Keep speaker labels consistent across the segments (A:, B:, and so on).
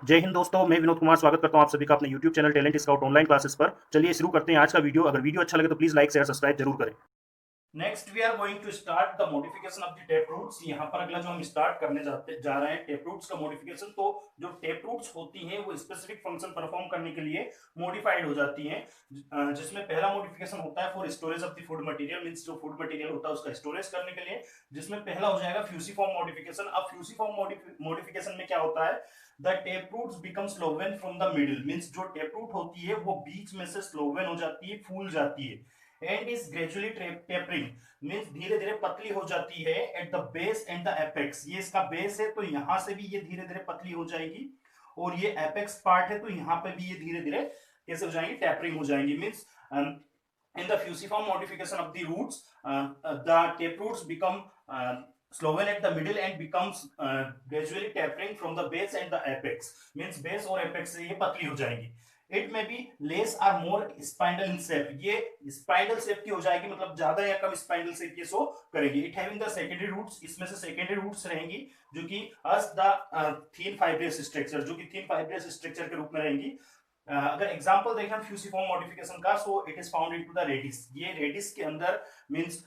A: जय हिंद दोस्तों, मैं विनोद कुमार स्वागत करता हूं आप सभी का अपने YouTube channel talent scout online classes पर। चलिए शुरू करते हैं आज का वीडियो। अगर वीडियो अच्छा लगे तो प्लीज लाइक शेयर सब्सक्राइब जरूर करें। Next we are going to start the modification of the tap roots. यहाँ पर अगला जो हम स्टार्ट करने जा रहे हैं टेप रूट्स का मॉडिफिकेशन। तो जो टेप रूट्स होती हैं वो स्पेसिफिक फंक्शन परफॉर्म करने के लिए मॉडिफाइड हो जाती हैं, जिसमें पहला मॉडिफिकेशन होता है for storage of the food material, means जो फूड मटेरियल होता है उसका स्टोरेज करने के लिए, जिसमें पहला हो जाएगा फ्यूसिफॉर्म मॉडिफिकेशन। अब फ्यूसिफॉर्म मॉडिफिकेशन में क्या होता है, the tap roots become swollen from the middle, means जो टेप रूट होती है वो बीच में से स्लोवेन हो जाती है, फूल जाती है। And is gradually tapering, means धीरे धीरे पतली हो जाती है eight the base and the apex. ये इसका बेस है तो यहां से भी ये धीरे धीरे पतली हो जाएगी, और ये एपेक्स पार्ट है तो यहां पे भी ये धीरे धीरे कैसे हो जाएंगी, टेपरिंग हो जाएंगी। Means in the fusiform modification of the roots, the tape roots become slowen at the middle and becomes gradually tapering from the base and the apex, means base और apex से ये पतली हो जाएंगी। It may be less or more spindle in shape, ये spindle shape की हो जाएगी, मतलब ज्यादा या कम स्पाइंडल शेप की शो करेगी। It having the secondary roots, इसमें से सेकेंडरी रूट्स रहेंगी जो कि as the thin fibrous structure, जो कि थीन फाइब्रस स्ट्रक्चर के रूप में रहेंगी। अगर एग्जांपल देखें हम फ्यूसिफॉर्म मॉडिफिकेशन का, so it is found into the radish. ये रेडिस के अंदर मींस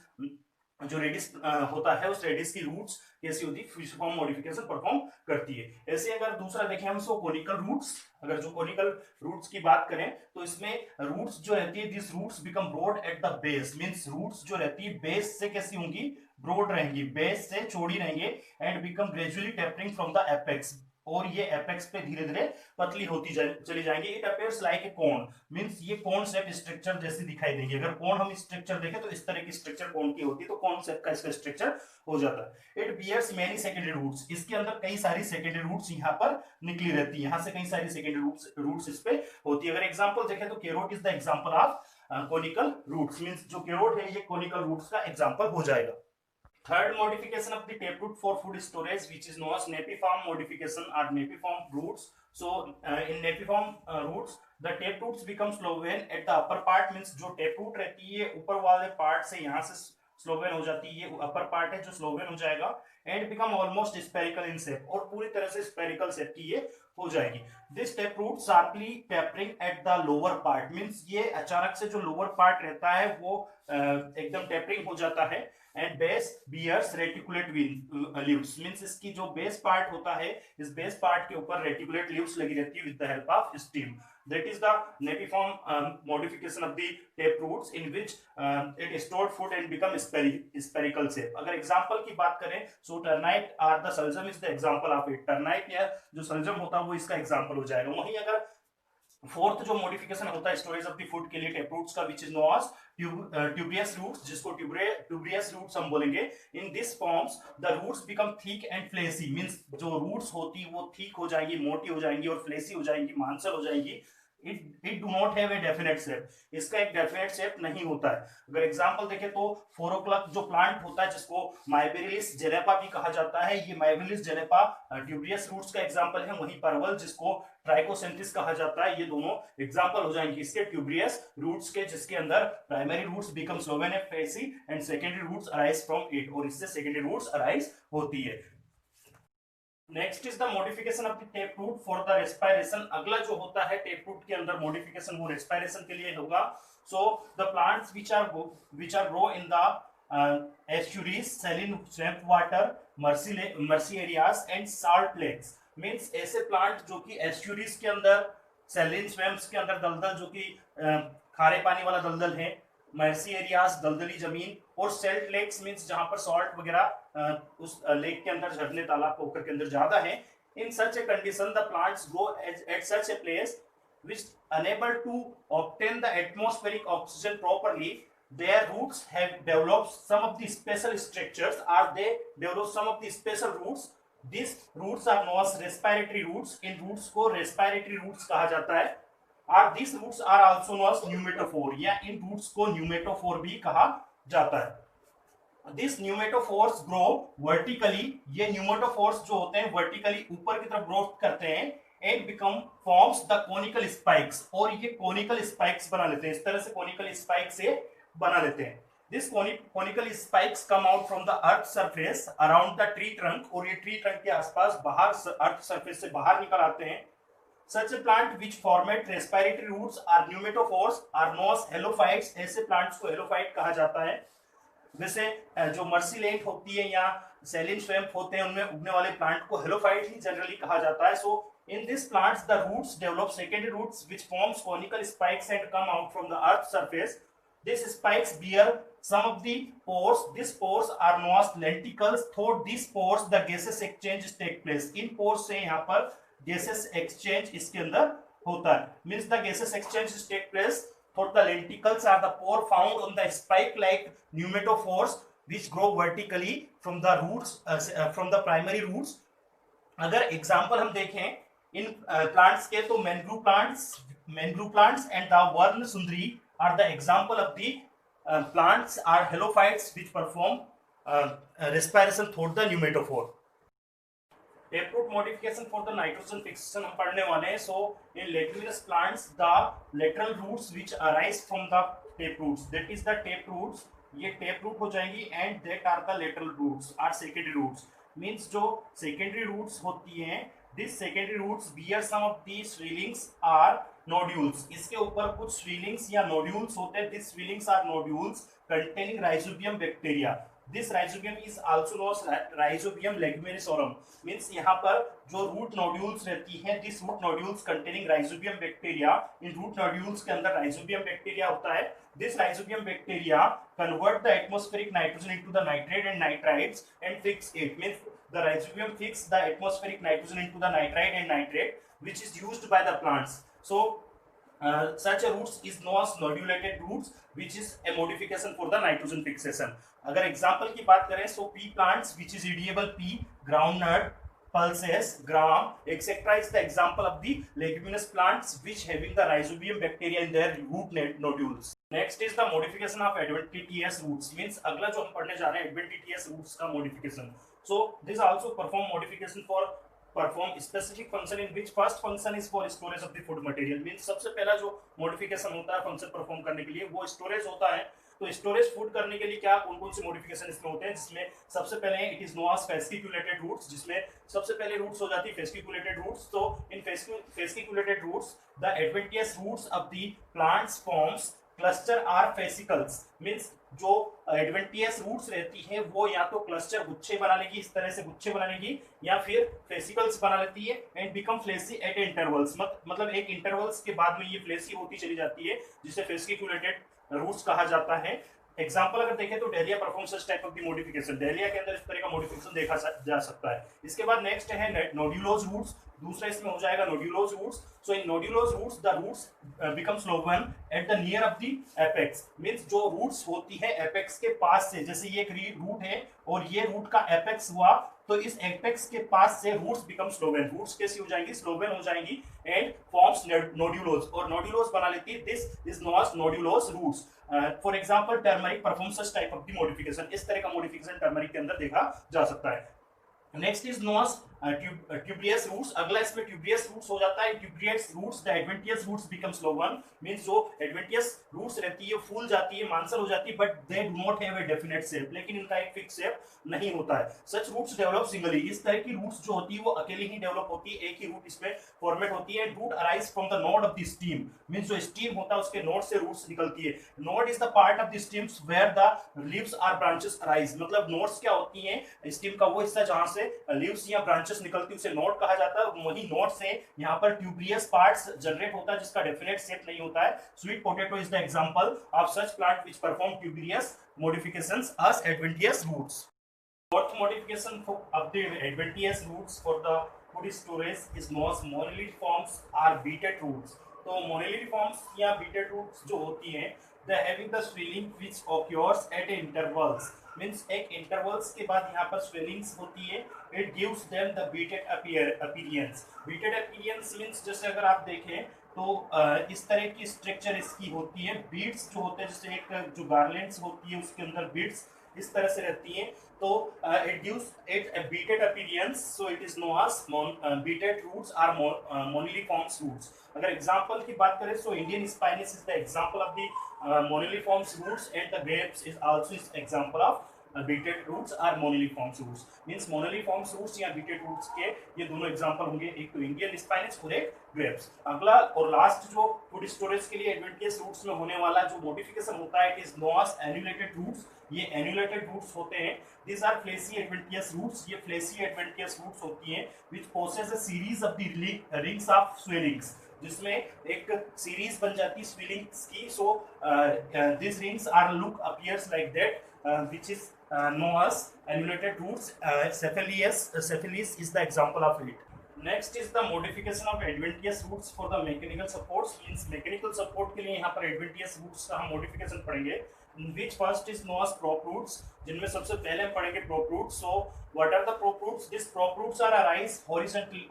A: जो रेडिस होता है उस रेडिस की रूट्स कैसी होती है, फ्यूसिफॉर्म मॉडिफिकेशन परफॉर्म करती है। ऐसे अगर दूसरा देखें हम, सो कोनिकल रूट्स, अगर जो कोनिकल रूट्स की बात करें तो इसमें रूट्स जो रहती है, this roots become broad at the base, means roots जो रहती है बेस से कैसी होंगी, ब्रॉड रहेंगी, बेस से चौड़ी रहेंगे, and become gradually tapering from the apex, और ये एपेक्स पे धीरे धीरे पतली होती चली जाएंगी। It appears like a cone, means ये कोन शेप स्ट्रक्चर जैसी दिखाई देंगी। अगर कोन हम स्ट्रक्चर देखें तो इस तरह की स्ट्रक्चर कोन की होती है, तो कोन शेप का इसका स्ट्रक्चर हो जाता है। It bears many secondary roots, इसके अंदर कई सारी सेकेंडरी रूट्स यहाँ पर निकली रहती है, यहाँ से कई सारी सेकेंडरी रूट्स इस पे होती है। अगर एग्जाम्पल देखें तो carrot is the example of conical roots, means जो केरोट है ये कोनिकल रूट्स का एग्जाम्पल हो जाएगा। Third modification of the taproot for food storage, which is known as napiform modification or napiform roots. So in napiform roots, the taproots become slowen at the upper part, means जो taproot रहती है ऊपर वाले part से यहाँ से Slovene हो जाती है, ये अपर पार्ट है जो स्लोवेन हो जाएगा, and become almost spherical in shape, और पूरी तरह से स्पेरिकल शेप की ये हो जाएगी। This taproot sharply tapering at the lower part, means ये अचानक से जो लोअर पार्ट रहता है वो एकदम टेपरिंग हो जाता है। And base bears reticulate leaves, means इसकी जो बेस पार्ट होता है, इस बेस पार्ट के ऊपर रेटिकुलेट लीव्स लगी रहती है with the help of steam. That is the napiform modification of the tape roots in which it stored food and become spherical shape. अगर एग्जांपल की बात करें, so ternite or the शलजम is the example of it. ternite या जो शलजम होता है वो इसका एग्जांपल हो जाएगा। वहीं अगर फोर्थ जो मॉडिफिकेशन होता है स्टोरेज ऑफ द फूड के लिए टेप रूट्स का, which is known as tuberous roots, जिसको ट्यूबियस रूट्स हम बोलेंगे। In this forms the roots become thick and fleshy, means जो रूट्स होती वो थिक हो जाएंगी, मोटी हो जाएंगी और फ्लेसी हो जाएंगी, मांसल हो जाएंगी। It do not have a definite shape, इसका एक डेफिनेट शेप नहीं होता है। अगर एग्जांपल देखें तो 4 o'clock जो प्लांट होता है जिसको माइबेरिलिस जेनेपा भी कहा जाता है, ये माइबेरिलिस जेनेपा ट्यूबियस रूट्स का एग्जांपल है। वहीं परवल जिसको ट्राइकोसेंथिस कहा जाता है, ये दोनों एग्जांपल हो जाएंगे इसके ट्यूबियस रूट्स के, जिसके अंदर primary roots become swollen and fleshy and secondary roots arise from it, और इससे सेकेंडरी रूट्स अराइज होती है। Next is the modification of the tap root for the respiration. अगला जो होता है टेप रूट के अंदर मॉडिफिकेशन वो रेस्पिरेशन के लिए होगा। So the plants which are grow in the estuaries, saline swamp water, marshy areas and salt lakes, means ऐसे प्लांट जो कि एस्चुरीज के अंदर, सैलिन स्वैम्प्स के अंदर दलदल जो कि खारे पानी वाला दलदल है, मर्सी एरियाज दलदली जमीन, और सेल्ट लेक्स मींस जहां पर सॉल्ट वगैरह उस लेक के अंदर, झरने तालाब पोखर के अंदर ज्यादा है। In such a condition the plants grow at such a place which unable to obtain the atmospheric oxygen properly. Their roots have developed some of the special structures, or they develop some of the special roots. These roots are known as respiratory roots. In roots को respiratory roots कहा जाता है। और these roots are also known as pneumatophore, या इन roots को pneumatophore भी कहा जाता है। These pneumatophores grow vertically, ये pneumatophores जो होते हैं vertically ऊपर की तरफ ग्रो करते हैं, and become forms the conical spikes, और ये conical spikes बना लेते हैं, इस तरह से conical spikes से बना लेते हैं। This conical spikes come out from the earth surface around the tree trunk, और ये tree trunk के आसपास बाहर earth surface से बाहर निकल आते हैं। Such a plant which formate respiratory roots are pneumatophores are known as helophytes. ऐसे plants को helophyte कहा जाता है। जैसे जो मर्सी लेंट होती है या सेलिन स्वैम्प होते हैं उनमें उगने वाले प्लांट को हेलोफाइट ही जनरली कहा जाता है। So in this plants the roots develop secondary roots which forms conical spikes and come out from the earth surface. These spikes bear some of the pores. These pores are known as lenticles. Through these pores the gaseous exchange take place. In pores से यहाँ पर gaseous exchange इसके अंदर होता है। Means the gaseous exchange take place through the lenticles are the pore found on the spike-like pneumatophores which grow vertically from the roots from the primary roots. अगर example हम देखें इन प्लांट्स के तो mangrove plants and the वर्ण सुंदरी are the example of the plants are helophytes which perform respiration through the pneumatophore. Taproot modification for the nitrogen fixation हम पढ़ने वाले हैं। So in leguminous plants the lateral roots which arise from the taproots, that is the taproots, ये taproot हो जाएंगी and that are the lateral roots are secondary roots. Means जो secondary roots होती हैं, these secondary roots bear some of these swellings are nodules. इसके ऊपर कुछ swellings या nodules होते हैं। These swellings are nodules containing rhizobium bacteria. This rhizobium is also known as Rhizobium leguminosarum. Means यहाँ पर जो root nodules रहती हैं, this root nodules containing Rhizobium bacteria. In root nodules के अंदर Rhizobium bacteria होता है। This Rhizobium bacteria convert the atmospheric nitrogen into the nitrate and nitrites and fix it. Means the Rhizobium fix the atmospheric nitrogen into the nitrite and nitrate, which is used by the plants. So such a roots is known as nodulated roots, which is a modification for the nitrogen fixation. अगर example की बात करें so pea plants which is edible pea, groundnut, pulses, gram, etc. is the example of the leguminous plants which having the rhizobium bacteria in their root nodules. Next is the modification of adventitious roots. Means अगला जो हम पढ़ने जा रहे हैं adventitious roots का modification. So this also perform modification for perform specific function in which first function is for storage of the food material. Means सबसे पहला जो modification होता है फंक्शन परफॉर्म करने के लिए वो स्टोरेज होता है। तो स्टोरेज फूड करने के लिए क्या कौन कौन से मॉडिफिकेशन इसमें होते हैं, जिसमें सबसे पहले it is known as fasciculated roots, जिसमें सबसे पहले रूट्स हो जाती है फेस्किकुलेटेड रूट्स। तो in fasciculated roots the adventitious roots of the plants forms cluster or fascicles. Means जो एडवेंटियस रूट्स रहती है वो या तो क्लस्टर गुच्छे बना लेगी, इस तरह से गुच्छे बना लेगी, या फिर फेसिकल्स बना लेती है and become fleshy eight intervals. मतलब एक इंटरवल्स के बाद में ये फ्लेसी होती चली जाती है, जिसे फेस्किकुलेटेड रूट्स कहा जाता है। एग्जाम्पल अगर देखें तो dahlia performs such type of the modification. Dahlia के अंदर इस तरह का मॉडिफिकेशन देखा जा सकता है। इसके बाद नेक्स्ट है नोड्यूलोज रूट्स। दूसरा इसमें हो जाएगा nodulose roots. So in nodulose roots the roots become swollen at the near of the apex. Means जो रूट्स होती है एपेक्स के पास से, जैसे ये एक रूट है और ये रूट का एपेक्स हुआ, तो इस एपेक्स के पास से रूट्स बिकम स्लोवेन। रूट्स कैसी हो जाएंगी? स्लोवेन हो जाएंगी एंड फॉर्म्स नोड्यूलोज, और नोड्यूलोज बना लेती है। This is known as nodulose roots. For example turmeric performs such type of the modification. इस तरह का मॉडिफिकेशन टर्मरिक के अंदर देखा जा सकता है। Next is known as tuberous roots. अगला इसमें ट्यूबरियस रूट्स हो जाता है। Tuberous roots the adventitious roots become swollen. Means जो एडवेंटियस रूट्स रहती है फूल जाती है, मांसल हो जाती है, but they do not have a definite shape, लेकिन इनका एक फिक्स शेप नहीं होता है। Such roots develop singly. इस तरह की रूट्स जो होती है वो अकेली ही डेवलप होती है, एक ही रूट इसमें फॉर्मेट होती है। Root arise from the node of the stem. Means जो स्टीम होता है उसके नोड से रूट्स निकलती है। Node is the part of the stems where the leaves or branches arise. मतलब नोड्स क्या होती हैं? स्टीम का वो हिस्सा जहां से लीव्स या ब्रांचेस निकलती है उसे नोड कहा जाता है। वही नोड से यहाँ पर ट्यूबरियस पार्ट्स जनरेट होता है जिसका डेफिनेट शेप नहीं होता है। Sweet potato is the example of such plant which perform tuberous modifications as adventitious roots. Fourth modification of the adventitious roots for the food storage is known as moniliforms or beeted roots. तो moniliforms या beeted roots जो होती हैं they having the swelling which occurs at intervals. Means एक intervals के बाद यहाँ पर स्वेलिंग्स होती है। It gives them the beaded appearance. Beaded appearance means जैसे अगर आप देखें तो इस तरह की स्ट्रक्चर इसकी होती है। बीड्स जो होते हैं, जैसे एक जो गार्लैंड्स होती है उसके अंदर बीड्स इस तरह से रहती हैं, तो it gives it a beaded appearance. So it is known as beaded roots or moniliforms roots. अगर एग्जांपल की बात करें तो Indian spinach is the example of the moniliforms roots and the grapes is also is example of beaded roots or moniliforms roots. Means moniliforms roots या beaded roots के ये दोनों एग्जांपल होंगे, एक तो इंडियन स्पाइनस और एक ग्रेप्स। अगला और लास्ट जो फूड स्टोरेज के लिए एडवेंटियस रूट्स में होने वाला जो मॉडिफिकेशन होता है, it is known as annulated roots. ये एन्युलेटेड रूट्स होते हैं। These are fleshy adventitious roots। ये fleshy adventitious roots होती हैं which possess a series of the rings of swellings, जिसमें एक सीरीज बन जाती है swellings की। So these rings are look appears like that, which is known as annulated roots। Cephalus is the example of it। Next is the modification of adventitious roots for the mechanical supports। means mechanical support के लिए यहाँ पर adventitious roots का हम modification पढ़ेंगे। Which first is known as prop roots, जिनमें सबसे पहले हम पढ़ेंगे prop roots। So what are the prop roots? These prop roots are arise horizontal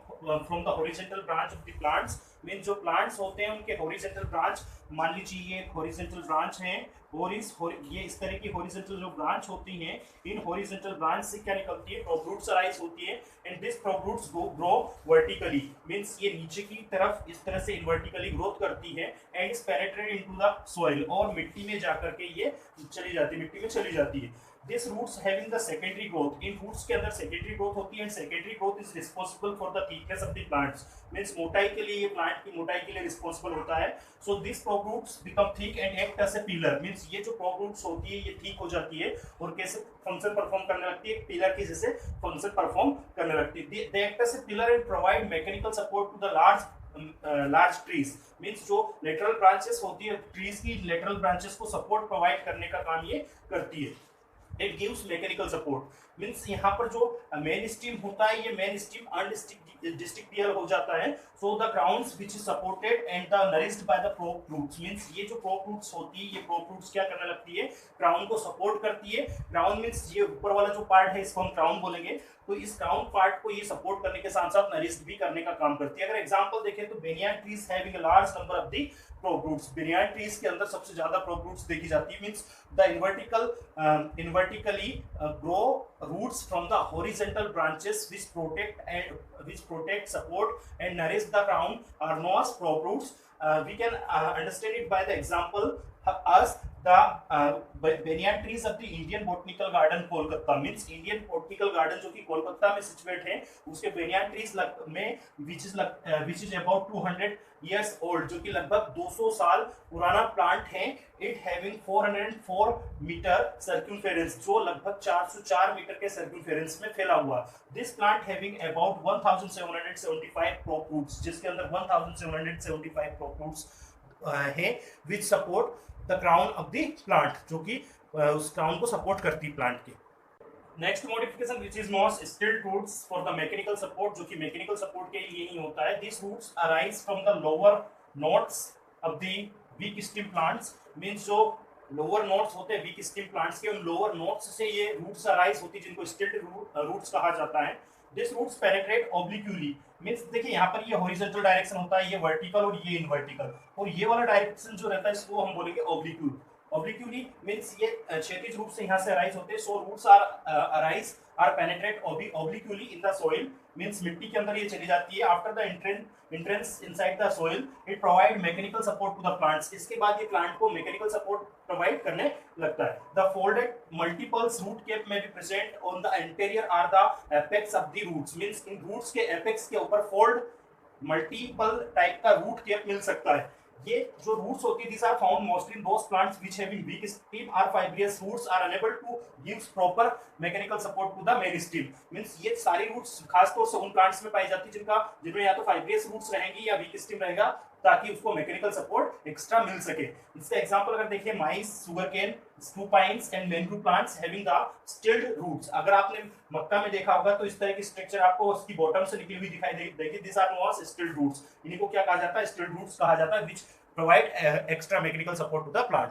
A: from the horizontal branch of the plants। means जो plants होते हैं उनके horizontal branch, मान लीजिए ये horizontal branch है और ये इस तरह की horizontal जो branch होती हैं, इन horizontal branch से क्या निकलती है, prop roots arise होती है। and this prop roots grow vertically। means ये नीचे की तरफ इस तरह से vertically growth करती है and is penetrate into the soil, और मिट्टी में जाकर के ये चली जाती है, मिट्टी में चली जाती है। This roots having the secondary growth। In roots के अंदर secondary growth होती है and secondary growth is responsible for the thickness of the plants। means मोटाई के लिए, ये प्लांट की मोटाई के लिए रिस्पॉन्सिबल होता है। So these prop roots become thick and act as a pillar। means ये जो prop roots होती है ये ठीक हो जाती है और कैसे फंक्शन परफॉर्म करने लगती है, पिलर की जैसे फंक्शन परफॉर्म करने लगती है। They act as a pillar and provide mechanical support to the large trees। means जो lateral branches होती है, trees की lateral branches को support provide करने का काम ये करती है। It gives mechanical support। means यहाँ पर जो मेन स्टीम होता है, ये मेन स्टीम अनडिस्टिक्टियल हो जाता है। so the crowns which is supported and the nourished by the prop roots। means ये जो prop roots होती है, ये prop roots क्या करने लगती है, क्राउन को सपोर्ट करती है। क्राउन मीन्स ये ऊपर वाला जो पार्ट है इसको हम क्राउन बोलेंगे। तो इस क्राउन पार्ट को ये सपोर्ट करने के साथ साथ नरिश्ड भी करने का काम करती है। अगर एग्जांपल देखें तो banyan trees having a large number of the prop roots। Banyan trees के अंदर सबसे ज्यादा prop roots देखी जाती है। Means the invertically grow roots from the horizontal branches which protect, support and nourish the crown are known as prop roots। we can understand it by the example as the banyan trees of the Indian Botanical Garden Kolkata. Means Indian botanical garden जो कि कोलकाता में situate है, उसके बेनियान trees में which is about 200 years old, जो कि लगभग 200 साल पुराना प्लांट है। इट हैविंग 404 मीटर सर्क्यूमफेरेंस, जो लगभग 404 मीटर के सर्क्यूमफेरेंस में फैला हुआ। This plant having about 1775 prop roots, जिसके अंदर 1775 prop roots है which support the crown of the plant, जो कि उस क्राउन को सपोर्ट करती है प्लांट के। Next modification which is known stilt roots for the mechanical support, जो कि मैकेनिकल सपोर्ट के लिए ही होता है। This roots arise from the lower nodes of the weak stem plants. Means जो लोअर नोट्स होते हैं वीक स्टेम प्लांट्स के, उन लोअर नोट्स से ये रूट्स अराइज होती है, जिनको स्टिल्ट रूट्स कहा जाता है। This roots penetrate obliquely. Means देखिए यहाँ पर ये हॉरिजॉन्टल डायरेक्शन होता है, ये वर्टिकल और ये इनवर्टिकल, और ये वाला डायरेक्शन जो रहता है इसको हम बोलेंगे ऑब्लिक्यूल। ऑब्लिक्यूली मींस ये क्षैतिज रूप से यहाँ से अराइज होते हैं। So roots are arise or penetrate obliquely in the soil. Means मिट्टी के अंदर ये चली जाती है। After the entrance inside the soil it provide mechanical support to the plants। इसके बाद ये प्लांट को मैकेनिकल सपोर्ट प्रोवाइड करने लगता है। The folded multiples root cap may be present on the anterior or the apex of the roots। means in roots के apex के ऊपर fold मल्टीपल टाइप का रूट कैप मिल सकता है। ये जो रूट्स होती है, these are found mostly in those plants which having weak stem or fibrous roots are unable to give proper mechanical support to the main stem। means ये सारी roots खास तौर से उन प्लांट्स में पाई जाती है जिनमें या तो फाइब्रियस रूट्स रहेंगी या वीक स्टेम रहेगा, ताकि उसको मैकेनिकल सपोर्ट एक्स्ट्रा मिल सके। इसका एग्जांपल अगर देखिए maize, sugarcane, screwpines and mangrove plants having the stilt roots. अगर आपने मक्का में देखा होगा तो इस तरह की स्ट्रक्चर आपको उसकी बॉटम से निकली हुई दिखाई देगी। This are known as stilt roots. इन्हीं को क्या कहा जाता है, स्टिल्ड रूट्स कहा जाता है, which provide extra mechanical support to the plant.